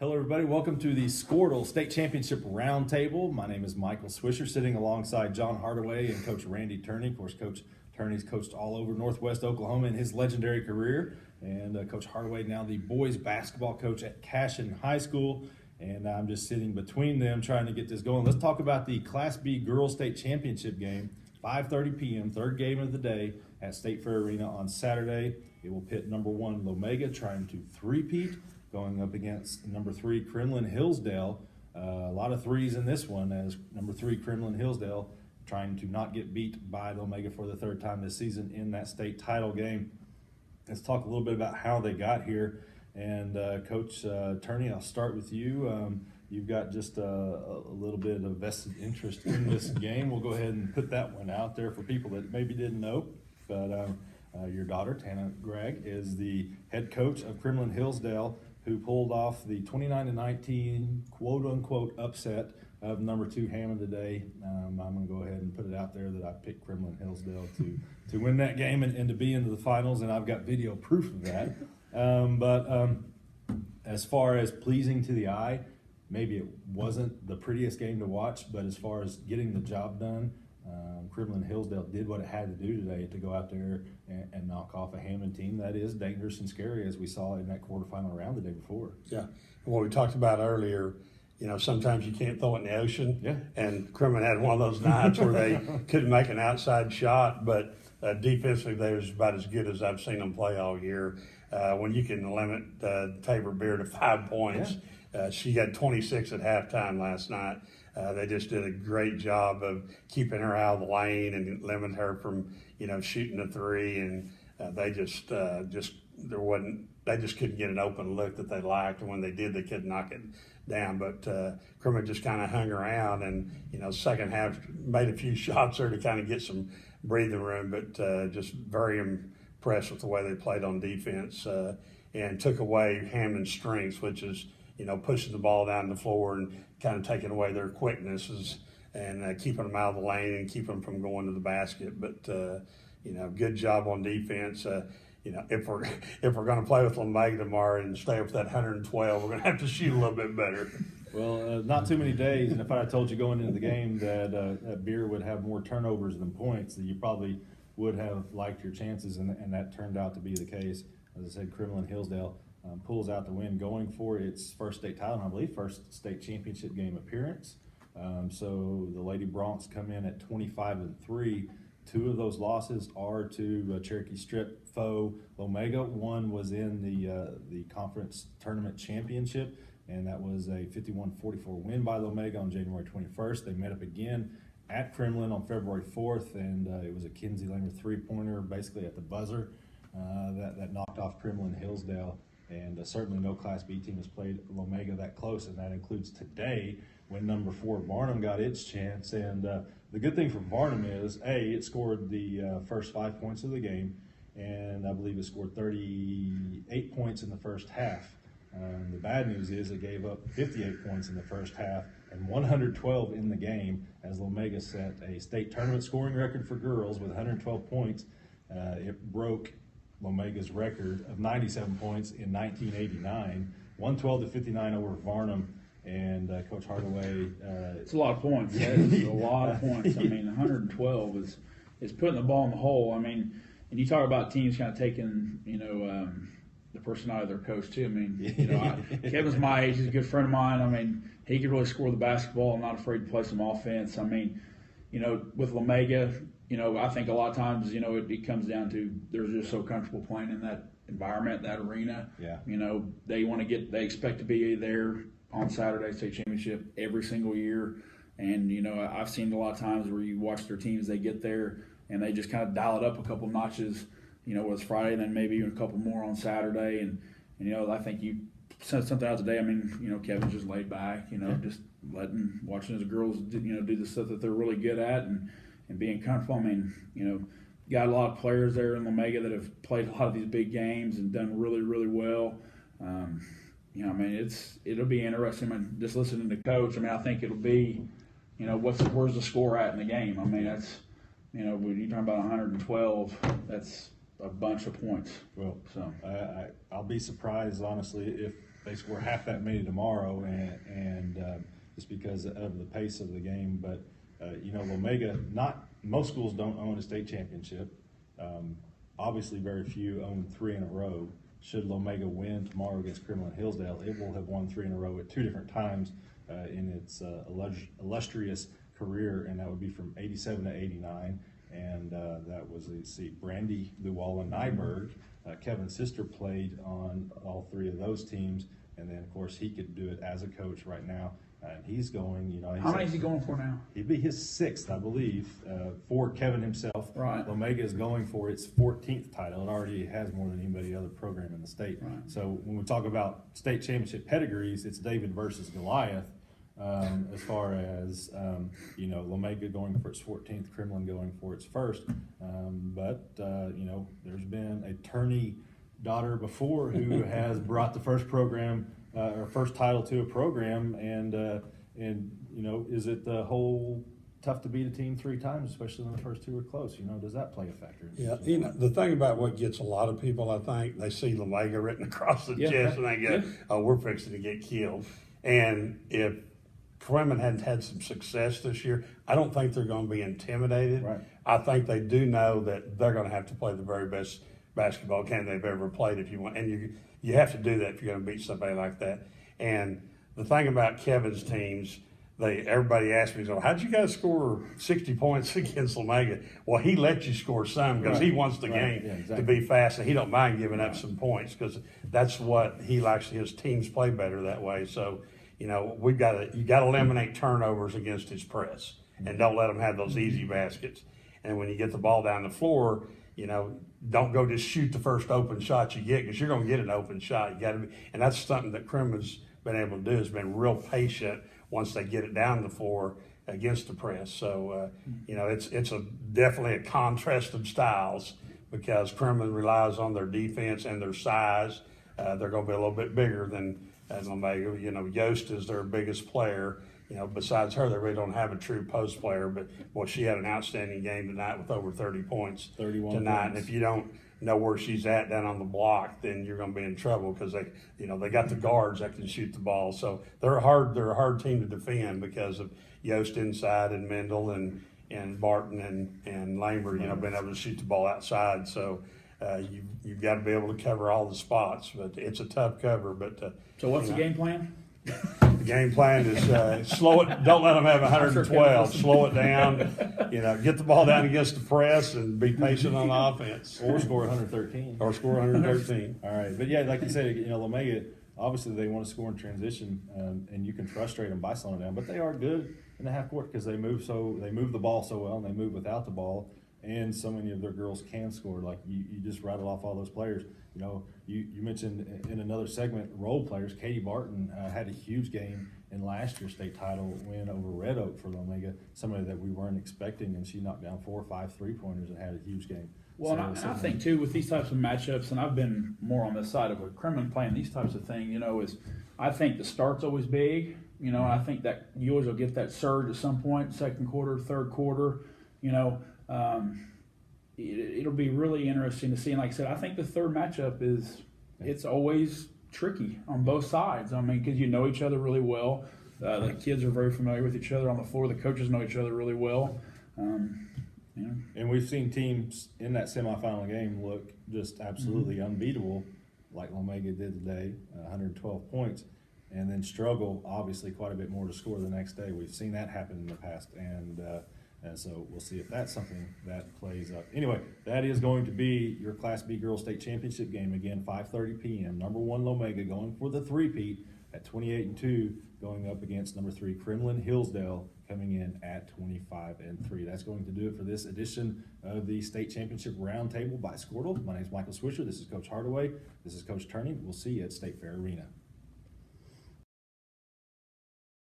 Hello, everybody. Welcome to the Squirtle State Championship Roundtable. My name is Michael Swisher, sitting alongside John Hardaway and Coach Randy Tuney. Of course, Coach Tuney's coached all over Northwest Oklahoma in his legendary career. And Coach Hardaway, now the boys basketball coach at Cashin High School. And I'm just sitting between them trying to get this going. Let's talk about the Class B Girls State Championship game, 5:30 p.m., third game of the day at State Fair Arena on Saturday. It will pit number 1 Lomega trying to three-peat, going up against number 3 Kremlin Hillsdale. A lot of threes in this one, as number 3 Kremlin Hillsdale trying to not get beat by Lomega for the third time this season in that state title game. Let's talk a little bit about how they got here. And Coach Tuney, I'll start with you. You've got just a little bit of vested interest in this game. We'll go ahead and put that one out there for people that maybe didn't know. But your daughter, Tana Gregg, is the head coach of Kremlin Hillsdale, who pulled off the 29-19 quote-unquote upset of number 2 Hammond today. I'm going to go ahead and put it out there that I picked Kremlin Hillsdale to win that game and to be into the finals, and I've got video proof of that. But as far as pleasing to the eye, maybe it wasn't the prettiest game to watch, but as far as getting the job done, Kremlin Hillsdale did what it had to do today to go out there and knock off a Hammond team that is dangerous and scary, as we saw in that quarterfinal round the day before. Yeah, and what we talked about earlier, you know, sometimes you can't throw it in the ocean. Yeah. And Kremlin had one of those nights where they couldn't make an outside shot, but defensively they was about as good as I've seen them play all year. When you can limit Tabor Beer to 5 points, she got 26 at halftime last night. They just did a great job of keeping her out of the lane and limiting her from, you know, shooting a three. And they just couldn't get an open look that they liked. And when they did, they couldn't knock it down. But Kremlin just kind of hung around, and, you know, second half made a few shots there to kind of get some breathing room. But just very impressed with the way they played on defense and took away Hammond's strengths, which is, you know, pushing the ball down the floor and kind of taking away their quicknesses and keeping them out of the lane and keeping them from going to the basket. But, you know, good job on defense. You know, if we're going to play with Lomega tomorrow and stay up to that 112, we're going to have to shoot a little bit better. Well, not too many days, and if I had told you going into the game that Beer would have more turnovers than points, that you probably would have liked your chances, and that turned out to be the case. As I said, Kremlin Hillsdale pulls out the win, going for its first state title, and I believe first state championship game appearance. So the Lady Broncs come in at 25-3. 2 of those losses are to Cherokee Strip foe Lomega. One was in the conference tournament championship, and that was a 51-44 win by Lomega on January 21st. They met up again at Kremlin on February 4th, and it was a Kinsey Langer three-pointer basically at the buzzer that knocked off Kremlin Hillsdale. And certainly no Class B team has played Lomega that close, and that includes today when number 4 Barnum got its chance. And the good thing for Barnum is, it scored the first 5 points of the game, and I believe it scored 38 points in the first half. The bad news is it gave up 58 points in the first half and 112 in the game, as Lomega set a state tournament scoring record for girls with 112 points. It broke Lomega's record of 97 points in 1989, 112-59 over Barnum. And Coach Hardaway, it's a lot of points. It's a lot of points. I mean, 112 is putting the ball in the hole. I mean, and you talk about teams kind of taking, you know, the personality of their coach too. I mean, you know, Kevin's my age. He's a good friend of mine. I mean, he could really score the basketball. I'm not afraid to play some offense. I mean, you know, with Lomega, you know, I think a lot of times, you know, it comes down to they're just so comfortable playing in that environment, that arena. Yeah. You know, they expect to be there on Saturday state championship every single year. And, you know, I've seen a lot of times where you watch their teams, they get there and they just kind of dial it up a couple notches, you know, where it's Friday and then maybe even a couple more on Saturday. And you know, I think you sent something out today. I mean, you know, Kevin's just laid back, you know, just watching his girls, you know, do the stuff that they're really good at and being comfortable. I mean, you know, got a lot of players there in Lomega that have played a lot of these big games and done really, really well. You know, I mean, it'll be interesting. I mean, just listening to Coach, I mean, I think it'll be, you know, where's the score at in the game? I mean, that's, you know, when you're talking about 112, that's a bunch of points. Well, so I'll be surprised, honestly, if they score half that many tomorrow, and just because of the pace of the game. But Lomega, not most schools don't own a state championship. Obviously, very few own 3 in a row. Should Lomega win tomorrow against Kremlin Hillsdale, it will have won 3 in a row at 2 different times in its illustrious career, and that would be from '87 to '89. And that was, Brandy Llewellyn-Nyberg. Kevin's sister played on all 3 of those teams, and then of course he could do it as a coach right now. And he's going, how many is he going for now? He'd be his 6th, I believe, for Kevin himself. Right. Lomega is going for its 14th title. It already has more than anybody other program in the state. Right. So when we talk about state championship pedigrees, it's David versus Goliath. As far as Lomega going for its 14th, Kremlin going for its 1st. But there's been a Tuney daughter before who has brought the first program or first title to a program, and is it the whole tough to beat a team 3 times, especially when the first 2 are close? Does that play a factor? Yeah, the thing about what gets a lot of people, I think, they see Lomega written across the chest and they go, "Oh, we're fixing to get killed." And if Kremlin hadn't had some success this year, I don't think they're going to be intimidated. Right. I think they do know that they're going to have to play the very best basketball game they've ever played if you want. And you have to do that if you're going to beat somebody like that. And the thing about Kevin's teams, everybody asks me, "So how'd you guys score 60 points against Lomega?" Well, he lets you score some because he wants the game to be fast, and he don't mind giving up some points because that's what he likes. His teams play better that way. So, you got to eliminate turnovers against his press and don't let them have those easy baskets. And when you get the ball down the floor, don't go just shoot the first open shot you get, because you're going to get an open shot. You got to be, and that's something that Kremlin's been able to do, has been real patient once they get it down the floor against the press. So it's definitely a contrast of styles, because Kremlin relies on their defense and their size. They're going to be a little bit bigger than Lomega. Yost is their biggest player. Besides her, they really don't have a true post player. But boy, she had an outstanding game tonight with over 30 points 31 tonight. points. And if you don't know where she's at down on the block, then you're going to be in trouble, because they got the guards that can shoot the ball. So they're a hard team to defend because of Yost inside and Mendel and Barton and Lambert, being able to shoot the ball outside. So you've got to be able to cover all the spots, but it's a tough cover. But so what's the game plan? The game plan is slow it. Don't let them have 112. Slow it down. Get the ball down against the press and be patient on offense. Or score 113. Or score 113. All right, but yeah, like you said, Lomega, obviously they want to score in transition, and you can frustrate them by slowing it down. But they are good in the half court because they move the ball so well, and they move without the ball. And so many of their girls can score. Like you just rattle off all those players. You mentioned in another segment role players. Katie Barton had a huge game in last year's state title win over Red Oak for Lomega, somebody that we weren't expecting, and she knocked down 4 or 5 3-pointers and had a huge game. Well, and I think too, with these types of matchups, and I've been more on this side of with Kremlin playing these types of things, is I think the start's always big. I think that you always will get that surge at some point, second quarter, third quarter. It'll be really interesting to see. And like I said, I think the third matchup it's always tricky on both sides. I mean, because each other really well. The kids are very familiar with each other on the floor. The coaches know each other really well. And we've seen teams in that semifinal game look just absolutely unbeatable, like Lomega did today, 112 points, and then struggle obviously quite a bit more to score the next day. We've seen that happen in the past, and so we'll see if that's something that plays up. Anyway, that is going to be your Class B Girls State Championship game again, 5:30 p.m. Number 1 Lomega going for the three-peat at 28-2, going up against number 3 Kremlin Hillsdale coming in at 25-3. That's going to do it for this edition of the State Championship Roundtable by Squirtle. My name is Michael Swisher. This is Coach Hardaway. This is Coach Tuney. We'll see you at State Fair Arena.